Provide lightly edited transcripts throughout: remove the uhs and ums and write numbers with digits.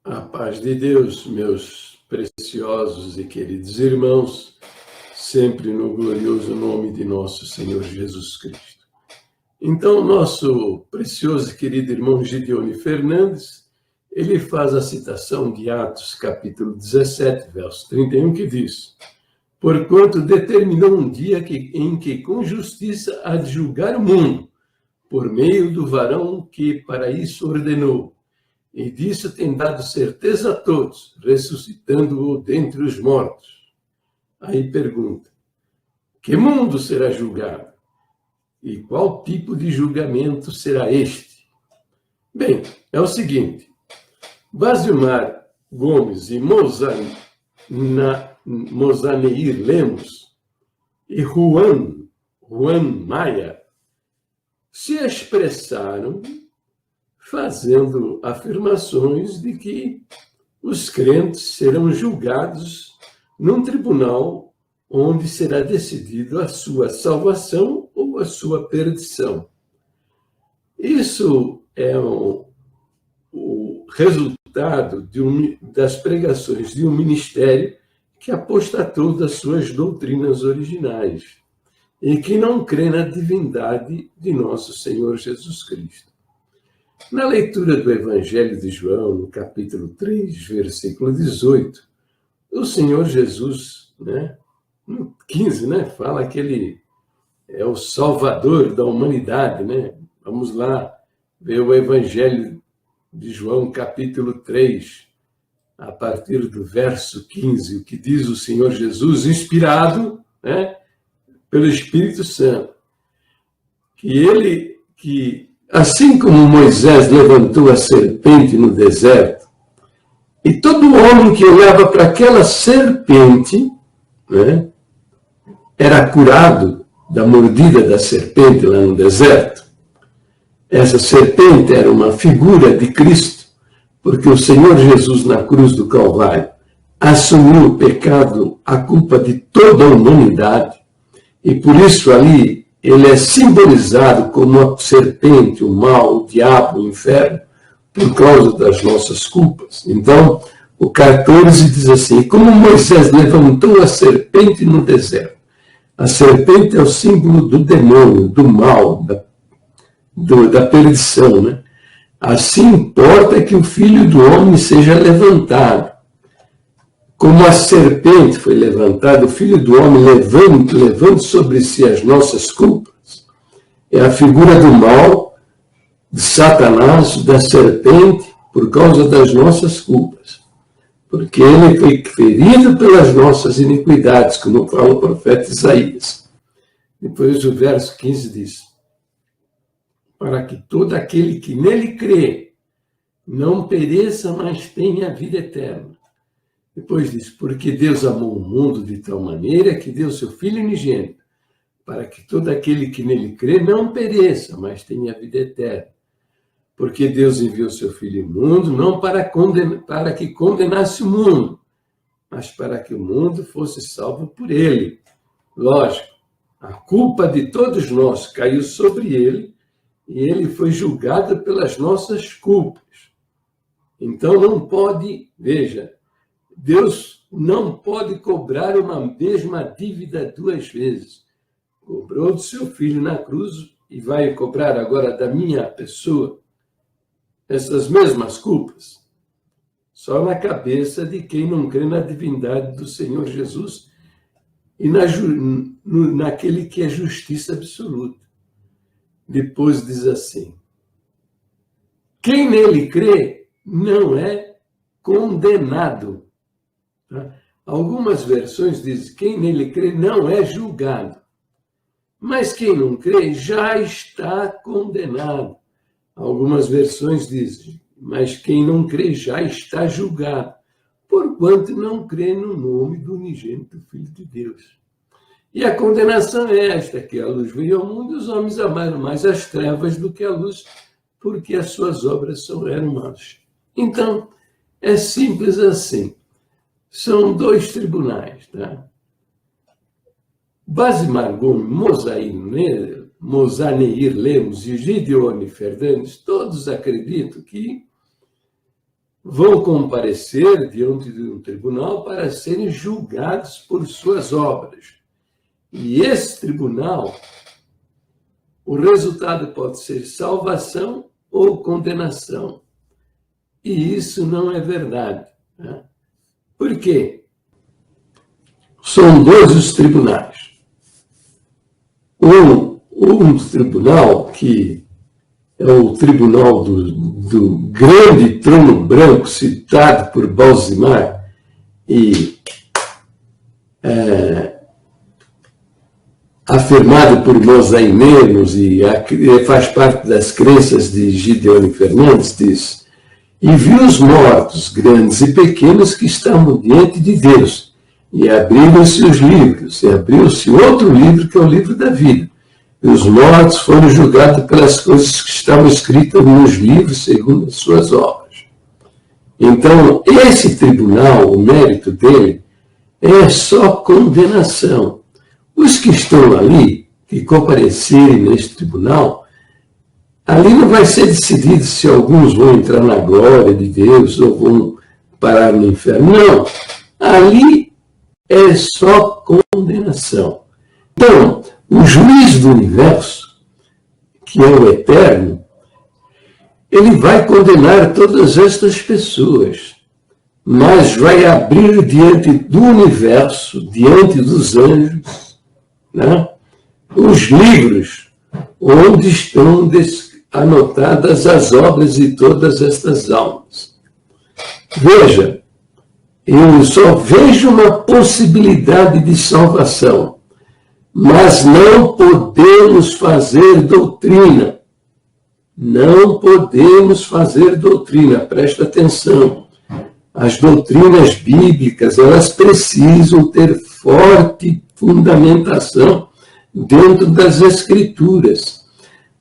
A paz de Deus, meus preciosos e queridos irmãos, sempre no glorioso nome de nosso Senhor Jesus Cristo. Então, nosso precioso e querido irmão Gideone Fernandes, ele faz a citação de Atos, capítulo 17, verso 31, que diz: porquanto determinou um dia em que com justiça há de julgar o mundo, por meio do varão que para isso ordenou. E disso tem dado certeza a todos, ressuscitando-o dentre os mortos. Aí pergunta: que mundo será julgado? E qual tipo de julgamento será este? Bem, é o seguinte: Basilmar Gomes e Mozaneir Lemos e Juan Maia se expressaram fazendo afirmações de que os crentes serão julgados num tribunal onde será decidido a sua salvação ou a sua perdição. Isso é o resultado das pregações de um ministério que apostatou das suas doutrinas originais e que não crê na divindade de nosso Senhor Jesus Cristo. Na leitura do Evangelho de João, no capítulo 3, versículo 18, o Senhor Jesus, no 15, fala que ele é o Salvador da humanidade. Vamos lá ver o Evangelho de João, capítulo 3, a partir do verso 15, o que diz o Senhor Jesus, inspirado pelo Espírito Santo, que assim como Moisés levantou a serpente no deserto, e todo homem que olhava para aquela serpente, era curado da mordida da serpente lá no deserto. Essa serpente era uma figura de Cristo, porque o Senhor Jesus, na cruz do Calvário, assumiu o pecado, a culpa de toda a humanidade, e por isso ali ele é simbolizado como a serpente, o mal, o diabo, o inferno, por causa das nossas culpas. Então, o 14 diz assim: como Moisés levantou a serpente no deserto. A serpente é o símbolo do demônio, do mal, da perdição. Assim importa que o Filho do Homem seja levantado. Como a serpente foi levantada, o Filho do Homem levando sobre si as nossas culpas. É a figura do mal, de Satanás, da serpente, por causa das nossas culpas. Porque ele foi ferido pelas nossas iniquidades, como fala o profeta Isaías. Depois o verso 15 diz: para que todo aquele que nele crê não pereça, mas tenha a vida eterna. Depois diz: porque Deus amou o mundo de tal maneira que deu seu Filho unigênito, para que todo aquele que nele crê não pereça, mas tenha a vida eterna. Porque Deus enviou seu Filho ao mundo, não para que condenasse o mundo, mas para que o mundo fosse salvo por ele. Lógico, a culpa de todos nós caiu sobre ele, e ele foi julgado pelas nossas culpas. Então não pode, veja, Deus não pode cobrar uma mesma dívida duas vezes. Cobrou do seu filho na cruz e vai cobrar agora da minha pessoa essas mesmas culpas. Só na cabeça de quem não crê na divindade do Senhor Jesus e naquele que é justiça absoluta. Depois diz assim: quem nele crê não é condenado. Algumas versões dizem: quem nele crê não é julgado. Mas quem não crê já está condenado. Algumas versões dizem: mas quem não crê já está julgado, porquanto não crê no nome do unigênito Filho de Deus. E a condenação é esta, que a luz veio ao mundo e os homens amaram mais as trevas do que a luz, porque as suas obras eram más. Então, é simples assim. São dois tribunais, Basilmar Gomes, Mozaneir Lemos e Gideone Fernandes, todos acreditam que vão comparecer diante de um tribunal para serem julgados por suas obras. E esse tribunal, o resultado pode ser salvação ou condenação. E isso não é verdade. Né? Por quê? São dois os tribunais. Um tribunal que é o tribunal do grande trono branco citado por Balsimar e afirmado por mosainenos e faz parte das crenças de Gideone Fernandes, diz: e viu os mortos, grandes e pequenos, que estavam diante de Deus, e abriram-se os livros, e abriu-se outro livro, que é o livro da vida. E os mortos foram julgados pelas coisas que estavam escritas nos livros, segundo as suas obras. Então, esse tribunal, o mérito dele, é só condenação. Os que estão ali, que comparecerem neste tribunal, ali não vai ser decidido se alguns vão entrar na glória de Deus ou vão parar no inferno. Não. Ali é só condenação. Então, o juiz do universo, que é o eterno, ele vai condenar todas estas pessoas, mas vai abrir diante do universo, diante dos anjos, né, os livros onde estão anotadas as obras de todas estas almas. Veja, eu só vejo uma possibilidade de salvação, mas não podemos fazer doutrina. Não podemos fazer doutrina, presta atenção. As doutrinas bíblicas, elas precisam ter forte fundamentação dentro das Escrituras.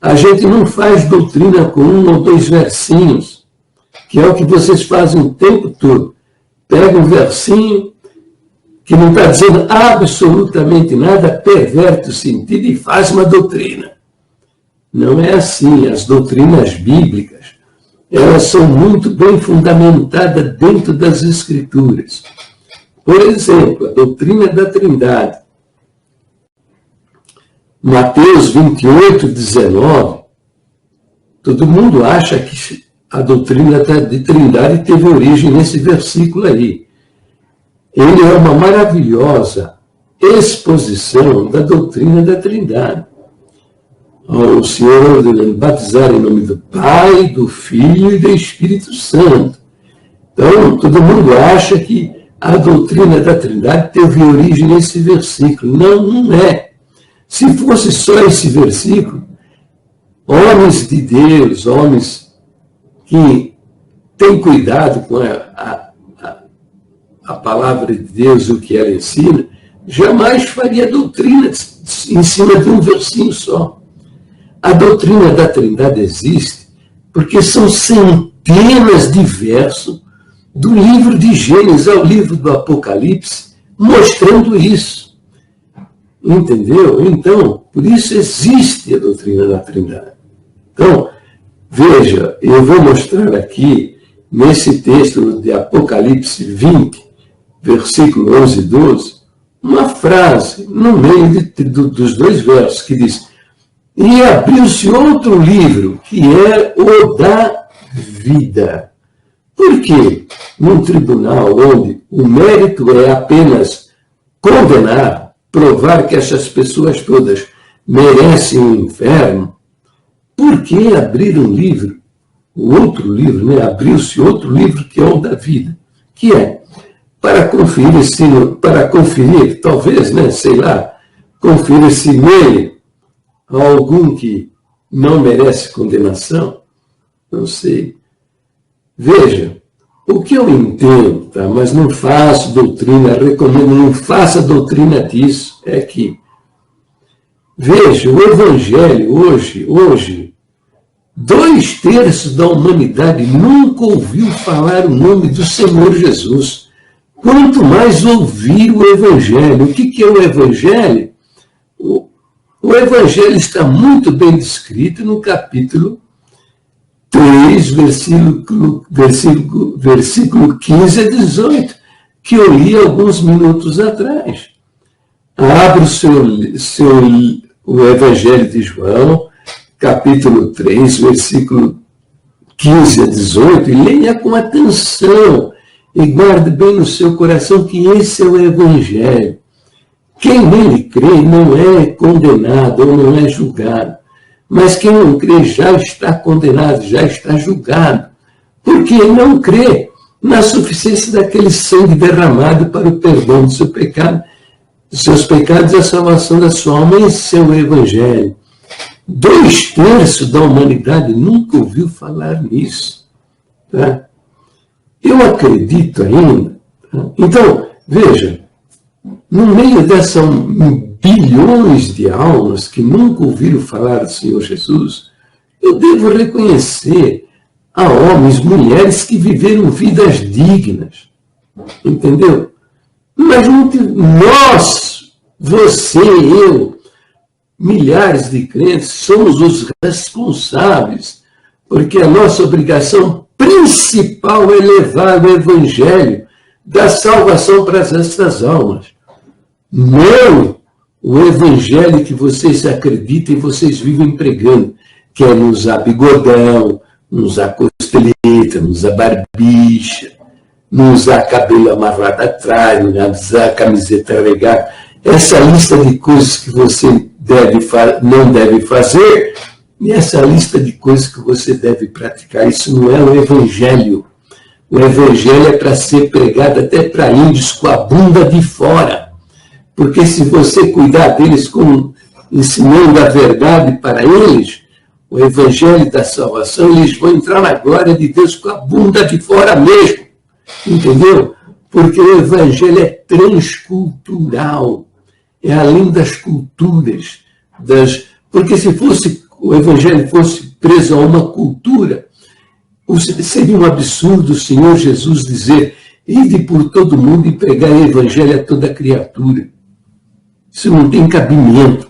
A gente não faz doutrina com 1 ou 2 versinhos, que é o que vocês fazem o tempo todo. Pega um versinho que não está dizendo absolutamente nada, perverte o sentido e faz uma doutrina. Não é assim. As doutrinas bíblicas, elas são muito bem fundamentadas dentro das Escrituras. Por exemplo, a doutrina da Trindade. Mateus 28, 19, todo mundo acha que a doutrina de Trindade teve origem nesse versículo aí. Ele é uma maravilhosa exposição da doutrina da Trindade. O Senhor ordenando batizar em nome do Pai, do Filho e do Espírito Santo. Então, todo mundo acha que a doutrina da Trindade teve origem nesse versículo. Não, não é. Se fosse só esse versículo, homens de Deus, homens que têm cuidado com a palavra de Deus, o que ela ensina, jamais faria doutrina em cima de um versinho só. A doutrina da Trindade existe porque são centenas de versos do livro de Gênesis ao livro do Apocalipse mostrando isso. Entendeu? Então, por isso existe a doutrina da Trindade. Então, veja, eu vou mostrar aqui, nesse texto de Apocalipse 20, versículo 11 e 12, uma frase no meio dos 2 versos que diz: e abriu-se outro livro, que é o da vida. Por quê? Num tribunal onde o mérito é apenas condenar, provar que essas pessoas todas merecem o inferno, por que abrir um livro? O outro livro, né? Abriu-se outro livro que é o da vida, que é para conferir, talvez, né, sei lá, conferir se nele algum que não merece condenação, não sei. Veja, o que eu entendo, tá, mas não faço doutrina, recomendo, não faça doutrina disso, é que, veja, o Evangelho hoje, 2/3 da humanidade nunca ouviu falar o nome do Senhor Jesus. Quanto mais ouvir o Evangelho. O que é o Evangelho? O Evangelho está muito bem descrito no capítulo 3, versículo 15 a 18, que eu li alguns minutos atrás. Abra o Evangelho de João, capítulo 3, versículo 15 a 18, e leia com atenção e guarde bem no seu coração que esse é o Evangelho. Quem nele crê não é condenado ou não é julgado, mas quem não crê já está condenado, já está julgado, porque não crê na suficiência daquele sangue derramado para o perdão do seu pecado, dos seus pecados e a salvação da sua alma. Esse é o Evangelho. 2/3 da humanidade nunca ouviu falar nisso. Tá? Eu acredito ainda. Tá? Então, veja, no meio dessas bilhões de almas que nunca ouviram falar do Senhor Jesus, eu devo reconhecer a homens, mulheres que viveram vidas dignas. Entendeu? Mas nós, você, eu, milhares de crentes, somos os responsáveis, porque a nossa obrigação principal é levar o Evangelho da salvação para essas almas. Não o Evangelho que vocês acreditam e vocês vivem pregando, que é não usar bigodão, não usar costeleta, não usar barbicha, não usar cabelo amarrado atrás, não usar camiseta regata. Essa lista de coisas que você não deve fazer, e essa lista de coisas que você deve praticar, isso não é o Evangelho. O Evangelho é para ser pregado até para índios com a bunda de fora. Porque se você cuidar deles ensinando a verdade para eles, o Evangelho da salvação, eles vão entrar na glória de Deus com a bunda de fora mesmo. Entendeu? Porque o Evangelho é transcultural. É além das culturas. Porque se o Evangelho fosse preso a uma cultura, seria um absurdo o Senhor Jesus dizer: ide por todo mundo e pregar o Evangelho a toda criatura. Isso não tem cabimento.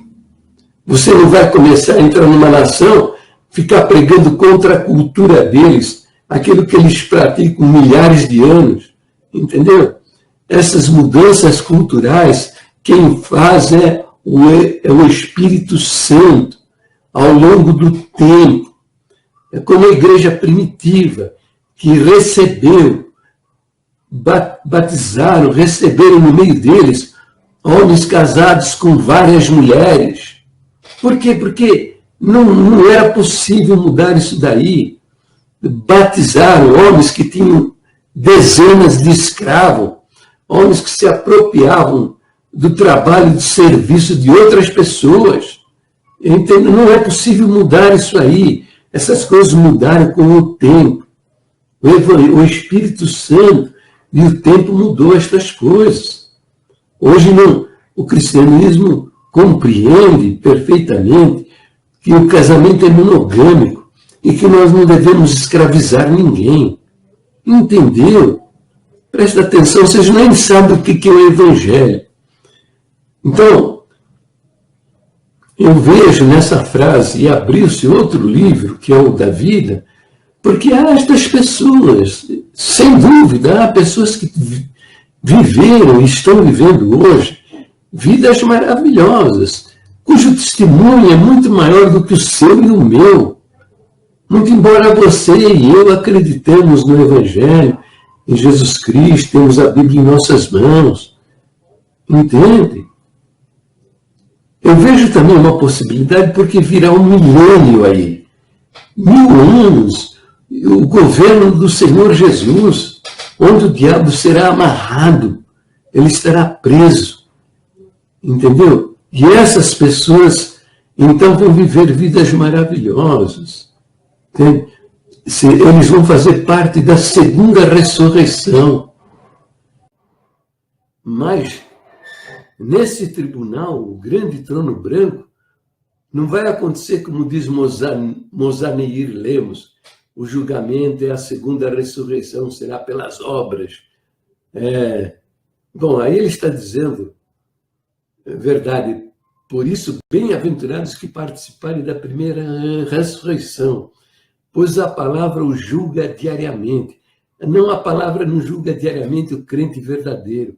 Você não vai começar a entrar numa nação, ficar pregando contra a cultura deles, aquilo que eles praticam milhares de anos. Entendeu? Essas mudanças culturais, quem faz é o Espírito Santo, ao longo do tempo. É como a igreja primitiva, que recebeu, batizaram, receberam no meio deles homens casados com várias mulheres. Por quê? Porque não era possível mudar isso daí. Batizaram homens que tinham dezenas de escravos, homens que se apropriavam do trabalho e do serviço de outras pessoas. Entendo? Não é possível mudar isso aí. Essas coisas mudaram com o tempo. O Espírito Santo e o tempo mudou estas coisas. Hoje não, o cristianismo compreende perfeitamente que o casamento é monogâmico e que nós não devemos escravizar ninguém. Entendeu? Presta atenção, vocês nem sabem o que é o Evangelho. Então, eu vejo nessa frase, e abriu-se outro livro, que é o da vida, porque há estas pessoas, sem dúvida, há pessoas que viveram e estão vivendo hoje vidas maravilhosas, cujo testemunho é muito maior do que o seu e o meu. Muito embora você e eu acreditemos no Evangelho, em Jesus Cristo, temos a Bíblia em nossas mãos. Entende? Eu vejo também uma possibilidade, porque virá um milênio aí. 1000 anos, o governo do Senhor Jesus, onde o diabo será amarrado, ele estará preso. Entendeu? E essas pessoas, então, vão viver vidas maravilhosas. Entende? Eles vão fazer parte da segunda ressurreição. Mas, nesse tribunal, o grande trono branco, não vai acontecer como diz Mosanier Lemos, o julgamento é a segunda ressurreição, será pelas obras. Bom, aí ele está dizendo, é verdade, por isso, bem-aventurados que participarem da primeira ressurreição. pois a palavra o julga diariamente. Não, a palavra não julga diariamente o crente verdadeiro.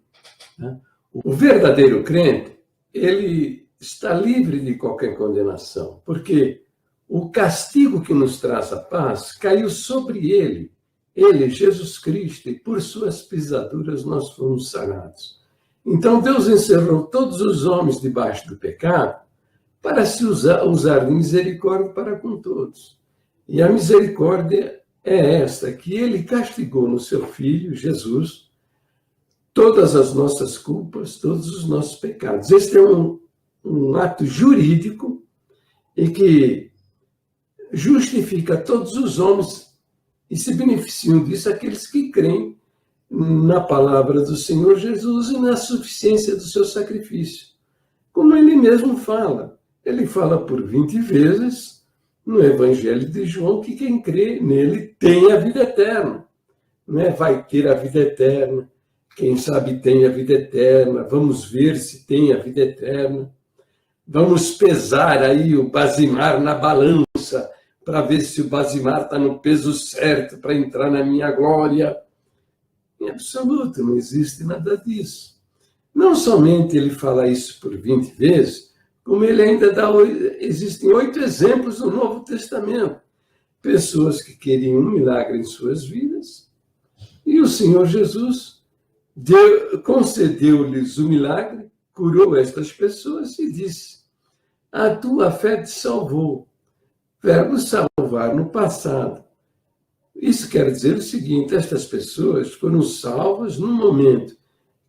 Né? O verdadeiro crente, ele está livre de qualquer condenação, porque o castigo que nos traz a paz caiu sobre ele, Jesus Cristo, e por suas pisaduras nós fomos sarados. Então Deus encerrou todos os homens debaixo do pecado para se usar de misericórdia para com todos. E a misericórdia é esta, que ele castigou no seu Filho, Jesus, todas as nossas culpas, todos os nossos pecados. Este é um ato jurídico e que justifica todos os homens e se beneficiam disso aqueles que creem na palavra do Senhor Jesus e na suficiência do seu sacrifício. Como ele mesmo fala. Ele fala por 20 vezes no Evangelho de João que quem crê nele tem a vida eterna. Não é vai ter a vida eterna, quem sabe tem a vida eterna, vamos ver se tem a vida eterna. Vamos pesar aí o bazimar na balança para ver se o bazimar está no peso certo para entrar na minha glória. Em absoluto, não existe nada disso. Não somente ele fala isso por 20 vezes, como ele ainda dá, existem 8 exemplos no Novo Testamento. Pessoas que queriam um milagre em suas vidas, e o Senhor Jesus concedeu-lhes o milagre, curou estas pessoas e disse: a tua fé te salvou. Verbo salvar no passado. Isso quer dizer o seguinte: estas pessoas foram salvas num momento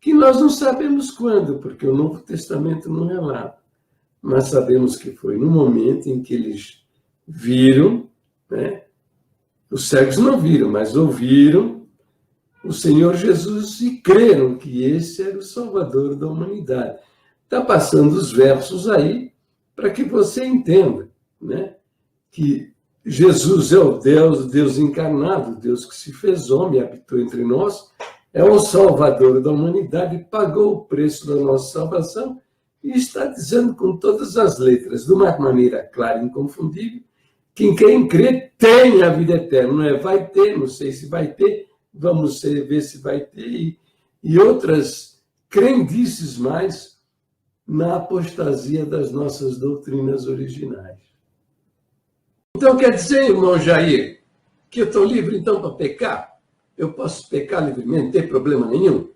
que nós não sabemos quando, porque o Novo Testamento não relata. Mas sabemos que foi no momento em que eles viram, né? Os cegos não viram, mas ouviram o Senhor Jesus e creram que esse era o Salvador da humanidade. Está passando os versos aí para que você entenda, né? Que Jesus é o Deus encarnado, Deus que se fez homem, habitou entre nós, é o Salvador da humanidade, pagou o preço da nossa salvação e está dizendo com todas as letras, de uma maneira clara e inconfundível, que quem crê tem a vida eterna. Não é vai ter, não sei se vai ter, vamos ver se vai ter, e outras crendices mais na apostasia das nossas doutrinas originais. Então quer dizer, irmão Jair, que eu estou livre então para pecar? Eu posso pecar livremente, não tem problema nenhum?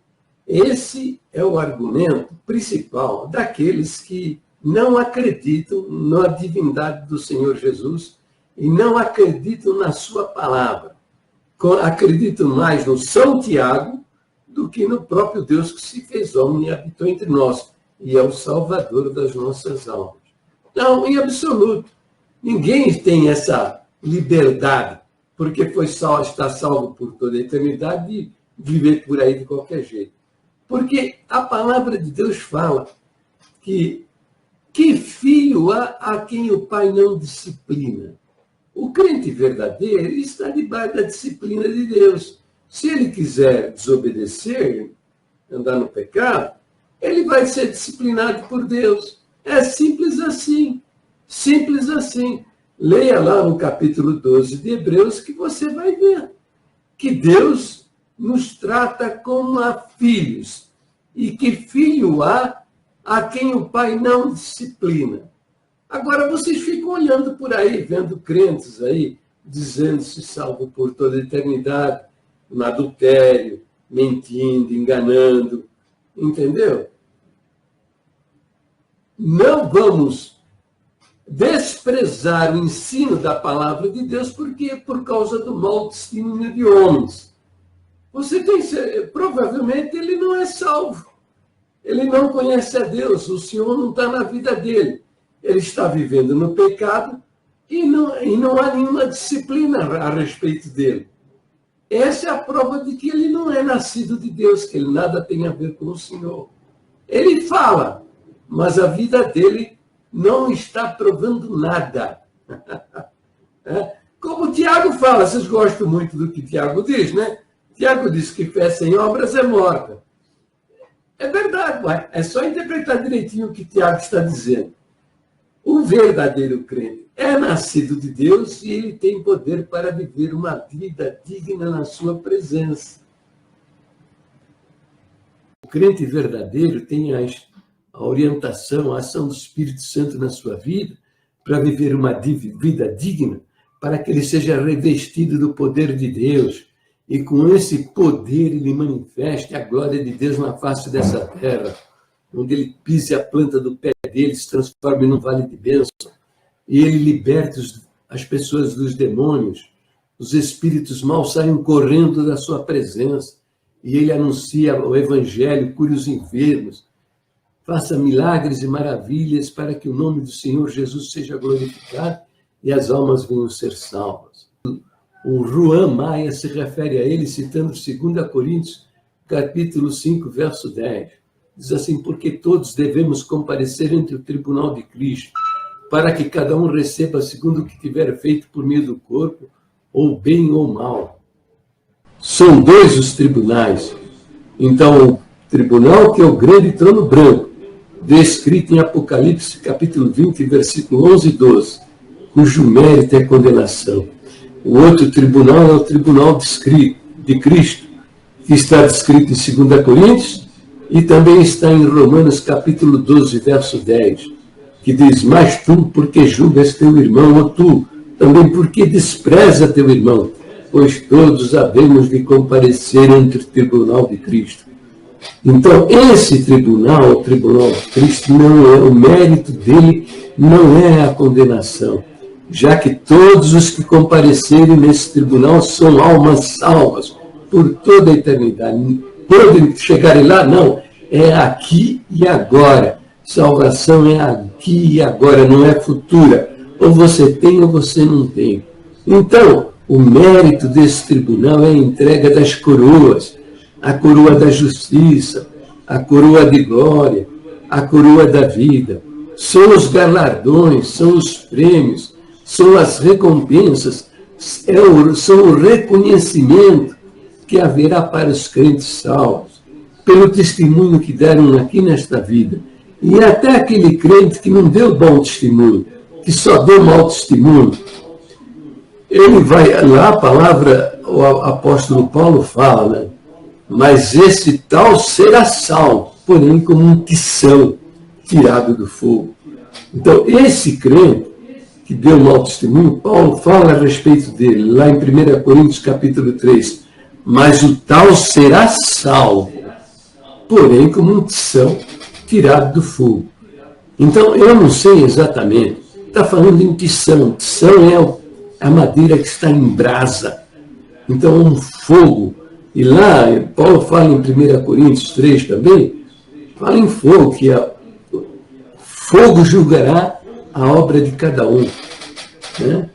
Esse é o argumento principal daqueles que não acreditam na divindade do Senhor Jesus e não acreditam na sua palavra. Acreditam mais no São Tiago do que no próprio Deus que se fez homem e habitou entre nós e é o Salvador das nossas almas. Não, em absoluto. Ninguém tem essa liberdade, porque está salvo por toda a eternidade de viver por aí de qualquer jeito. Porque a palavra de Deus fala que filho há a quem o pai não disciplina? O crente verdadeiro está debaixo da disciplina de Deus. Se ele quiser desobedecer, andar no pecado, ele vai ser disciplinado por Deus. É simples assim. Simples assim. Leia lá no capítulo 12 de Hebreus que você vai ver que Deus nos trata como a filhos e que filho há a quem o pai não disciplina. Agora vocês ficam olhando por aí, vendo crentes aí, dizendo-se salvo por toda a eternidade, no adultério, mentindo, enganando, entendeu? Não vamos desprezar o ensino da palavra de Deus porque por causa do mau testemunho de homens. Provavelmente ele não é salvo. Ele não conhece a Deus, o Senhor não está na vida dele. Ele está vivendo no pecado e não há nenhuma disciplina a respeito dele. Essa é a prova de que ele não é nascido de Deus, que ele nada tem a ver com o Senhor. Ele fala, mas a vida dele não está provando nada. Como o Tiago fala, vocês gostam muito do que Tiago diz, né? Tiago diz que fé sem obras é morta. É verdade, mas é só interpretar direitinho o que Tiago está dizendo. o verdadeiro crente é nascido de Deus e ele tem poder para viver uma vida digna na sua presença. O crente verdadeiro tem a orientação, a ação do Espírito Santo na sua vida para viver uma vida digna, para que ele seja revestido do poder de Deus e com esse poder ele manifeste a glória de Deus na face dessa terra, onde ele pise a planta do pé dele, se transforme num vale de bênção, e ele liberte as pessoas dos demônios, os espíritos maus saiam correndo da sua presença, e ele anuncia o evangelho, cure os enfermos, faça milagres e maravilhas para que o nome do Senhor Jesus seja glorificado e as almas venham ser salvas. O Juan Maia se refere a ele citando 2 Coríntios, capítulo 5, verso 10. Diz assim: porque todos devemos comparecer ante o tribunal de Cristo, para que cada um receba segundo o que tiver feito por meio do corpo, ou bem ou mal. São dois os tribunais. Então, o tribunal que é o grande trono branco, descrito em Apocalipse, capítulo 20, versículo 11 e 12, cujo mérito é condenação. O outro tribunal é o tribunal de Cristo, que está descrito em 2 Coríntios, e também está em Romanos, capítulo 12, verso 10, que diz: mas tu, porque julgas teu irmão, ou tu, também porque despreza teu irmão, pois todos havemos de comparecer ante o tribunal de Cristo. Então, esse tribunal, o tribunal de Cristo, não é o mérito dele, não é a condenação, já que todos os que comparecerem nesse tribunal são almas salvas por toda a eternidade. Quando chegarem lá, não, é aqui e agora. Salvação é aqui e agora, não é futura. Ou você tem ou você não tem. Então, o mérito desse tribunal é a entrega das coroas, a coroa da justiça, a coroa de glória, a coroa da vida. São os galardões, são os prêmios, são as recompensas, são o reconhecimento que haverá para os crentes salvos, pelo testemunho que deram aqui nesta vida. E até aquele crente que não deu bom testemunho, que só deu mau testemunho, ele vai lá, a palavra, o apóstolo Paulo fala, né? Mas esse tal será salvo, porém como um tição tirado do fogo. Então, esse crente que deu mau testemunho, Paulo fala a respeito dele, lá em 1 Coríntios capítulo 3, mas o tal será salvo, porém como um tição tirado do fogo. Então, eu não sei exatamente, está falando em tição, tição é a madeira que está em brasa, então um fogo. E lá, Paulo fala em 1 Coríntios 3 também, fala em fogo, que fogo julgará a obra de cada um. Né?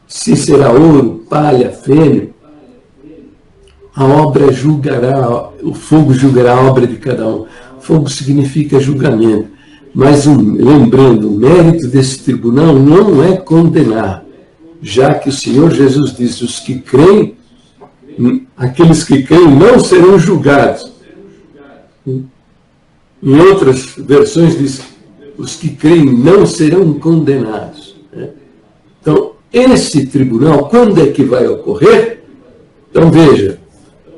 Se será ouro, palha, feno, a obra julgará, o fogo julgará a obra de cada um. Fogo significa julgamento. Mas, lembrando, o mérito desse tribunal não é condenar, já que o Senhor Jesus diz: os que creem, aqueles que creem não serão julgados. Em outras versões diz: os que creem não serão condenados. Então, esse tribunal, quando é que vai ocorrer? Então, veja,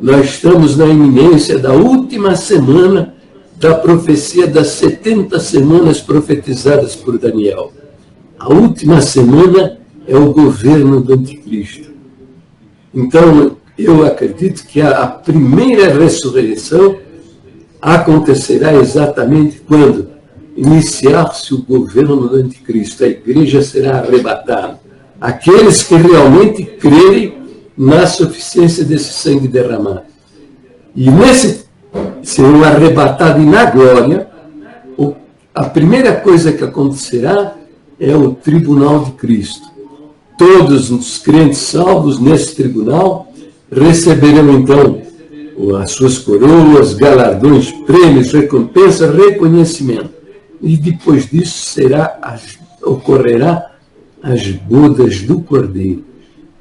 nós estamos na iminência da última semana da profecia das 70 semanas profetizadas por Daniel. A última semana é o governo do anticristo. Então, eu acredito que a primeira ressurreição acontecerá exatamente quando iniciar-se o governo do anticristo. A igreja será arrebatada. Aqueles que realmente crerem na suficiência desse sangue derramado. E serão arrebatados na glória. A primeira coisa que acontecerá é o tribunal de Cristo. Todos os crentes salvos nesse tribunal receberão, então, as suas coroas, galardões, prêmios, recompensa, reconhecimento. E depois disso ocorrerá as bodas do Cordeiro.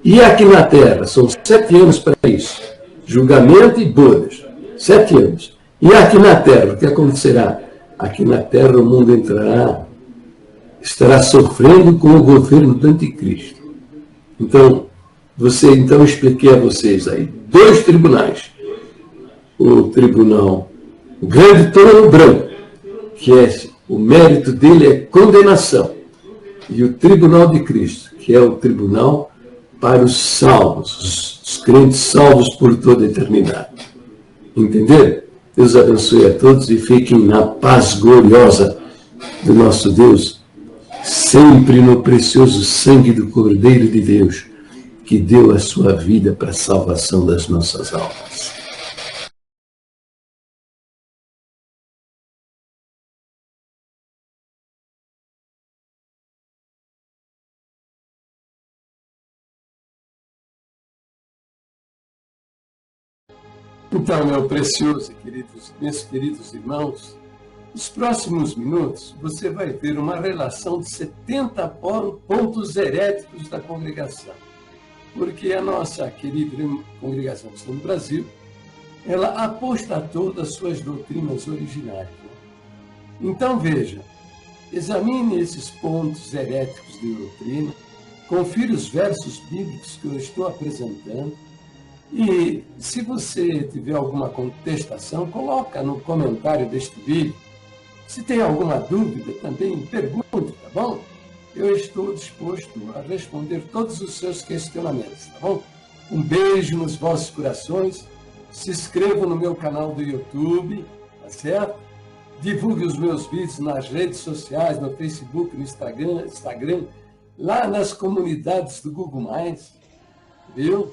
E aqui na terra, são 7 anos para isso. Julgamento e bodas. 7 anos. E aqui na terra, o que acontecerá? Aqui na terra o mundo entrará estará sofrendo com o governo do anticristo. Então, eu expliquei a vocês aí 2 tribunais. O tribunal, o grande trono branco, que o mérito dele é condenação. E o tribunal de Cristo, que é o tribunal para os salvos, os crentes salvos por toda a eternidade. Entenderam? Deus abençoe a todos e fiquem na paz gloriosa do nosso Deus, sempre no precioso sangue do Cordeiro de Deus, que deu a sua vida para a salvação das nossas almas. Então, meu precioso e meus queridos irmãos, nos próximos minutos você vai ver uma relação de 70 pontos heréticos da congregação. Porque a nossa querida congregação do Brasil, ela apostatou das suas doutrinas originais. Então, veja, examine esses pontos heréticos de doutrina, confira os versos bíblicos que eu estou apresentando, e se você tiver alguma contestação, coloca no comentário deste vídeo. Se tem alguma dúvida, também pergunte, tá bom? Eu estou disposto a responder todos os seus questionamentos, tá bom? Um beijo nos vossos corações, se inscreva no meu canal do YouTube, tá certo? Divulgue os meus vídeos nas redes sociais, no Facebook, no Instagram, lá nas comunidades do Google+, viu?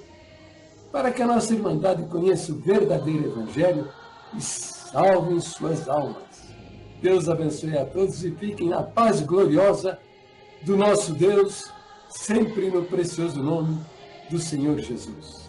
Para que a nossa Irmandade conheça o verdadeiro Evangelho e salve suas almas. Deus abençoe a todos e fiquem na paz gloriosa do nosso Deus, sempre no precioso nome do Senhor Jesus.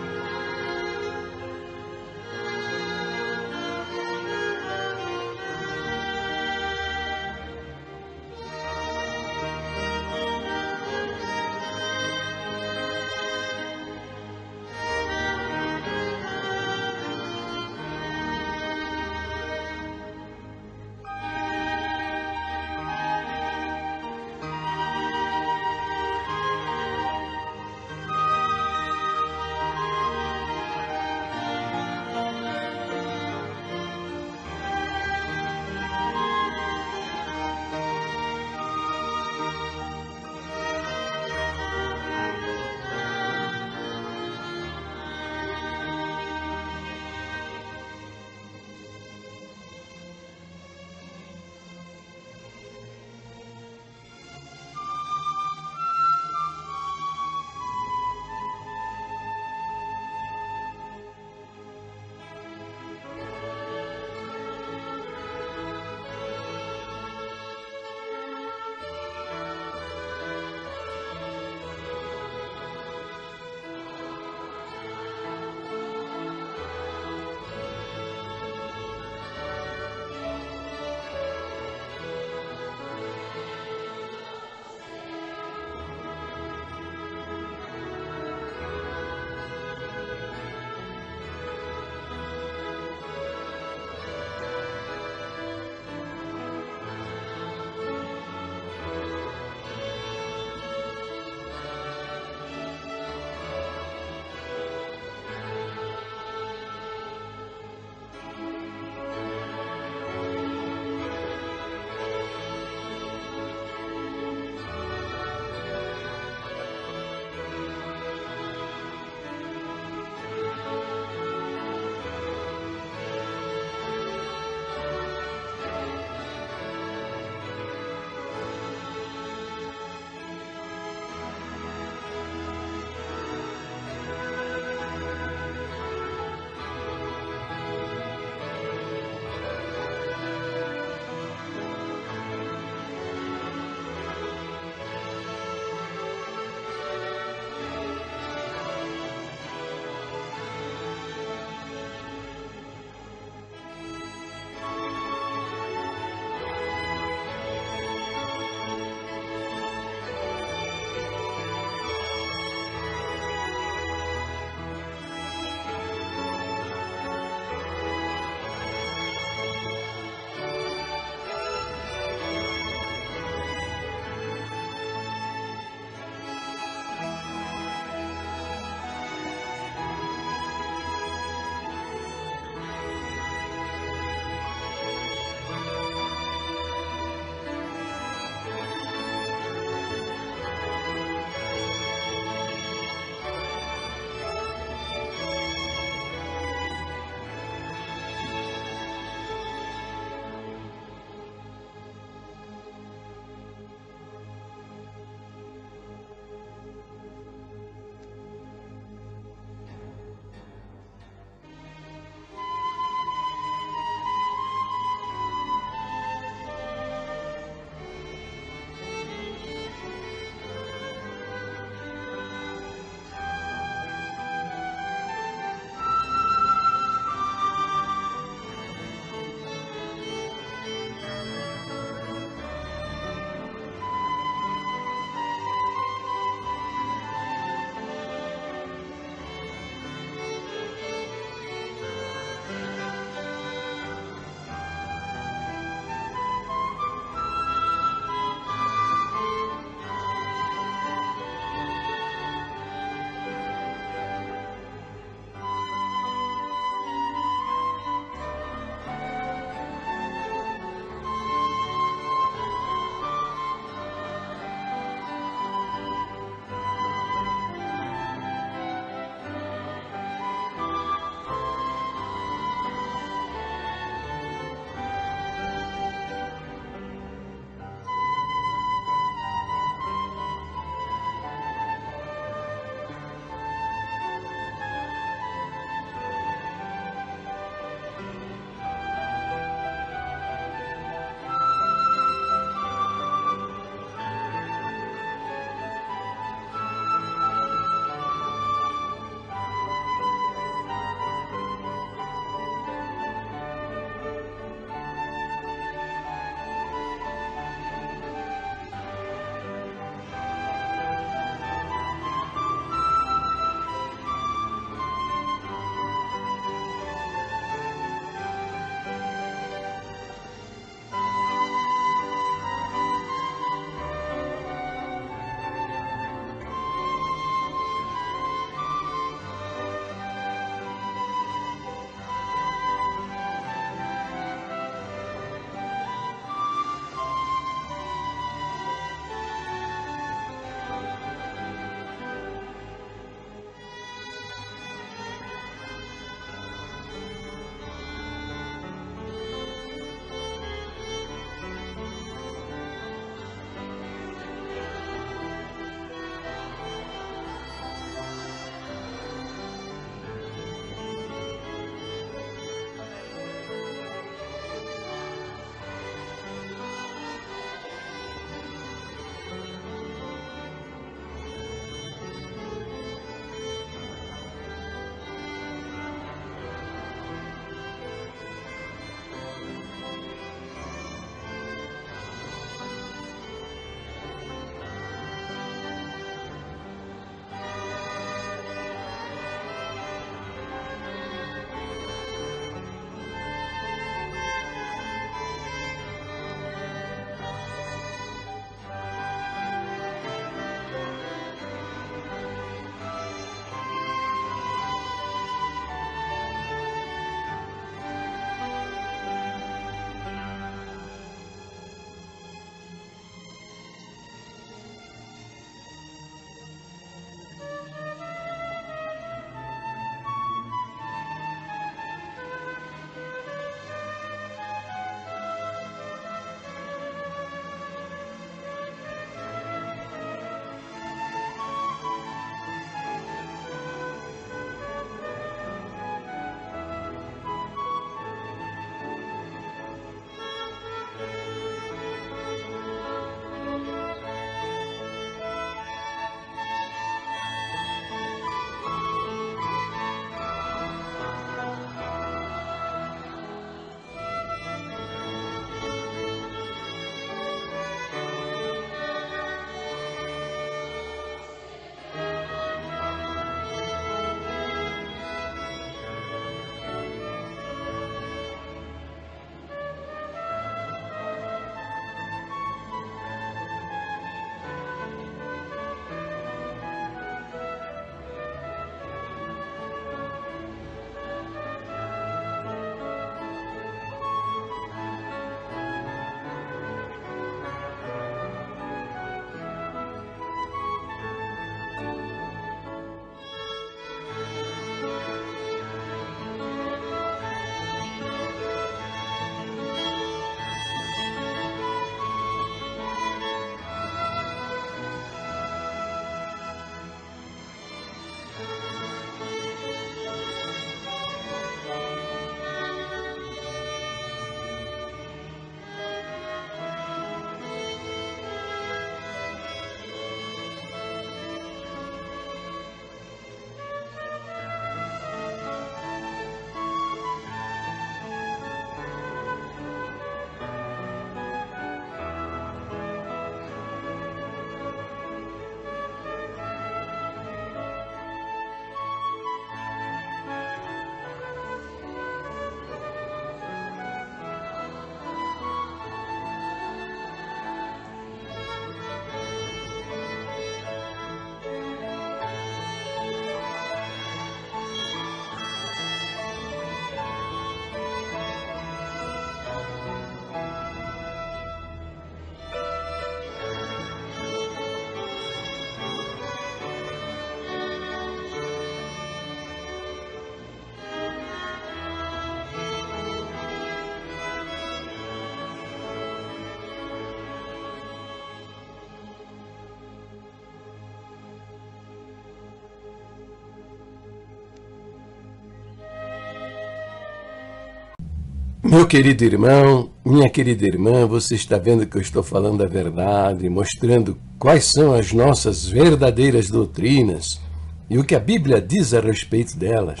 Meu querido irmão, minha querida irmã, você está vendo que eu estou falando a verdade, mostrando quais são as nossas verdadeiras doutrinas e o que a Bíblia diz a respeito delas.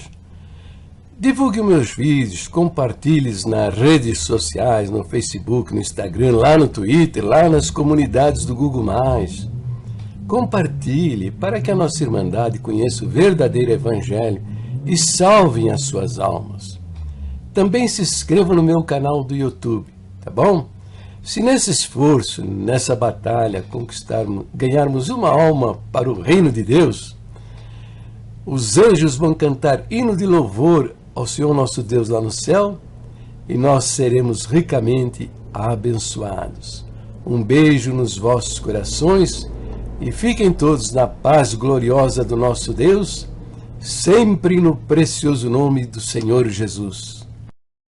Divulgue meus vídeos, compartilhe-os nas redes sociais, no Facebook, no Instagram, lá no Twitter, lá nas comunidades do Google+. Compartilhe para que a nossa Irmandade conheça o verdadeiro Evangelho e salvem as suas almas. Também se inscreva no meu canal do YouTube, tá bom? Se nesse esforço, nessa batalha, ganharmos uma alma para o reino de Deus, os anjos vão cantar hino de louvor ao Senhor nosso Deus lá no céu e nós seremos ricamente abençoados. Um beijo nos vossos corações e fiquem todos na paz gloriosa do nosso Deus, sempre no precioso nome do Senhor Jesus.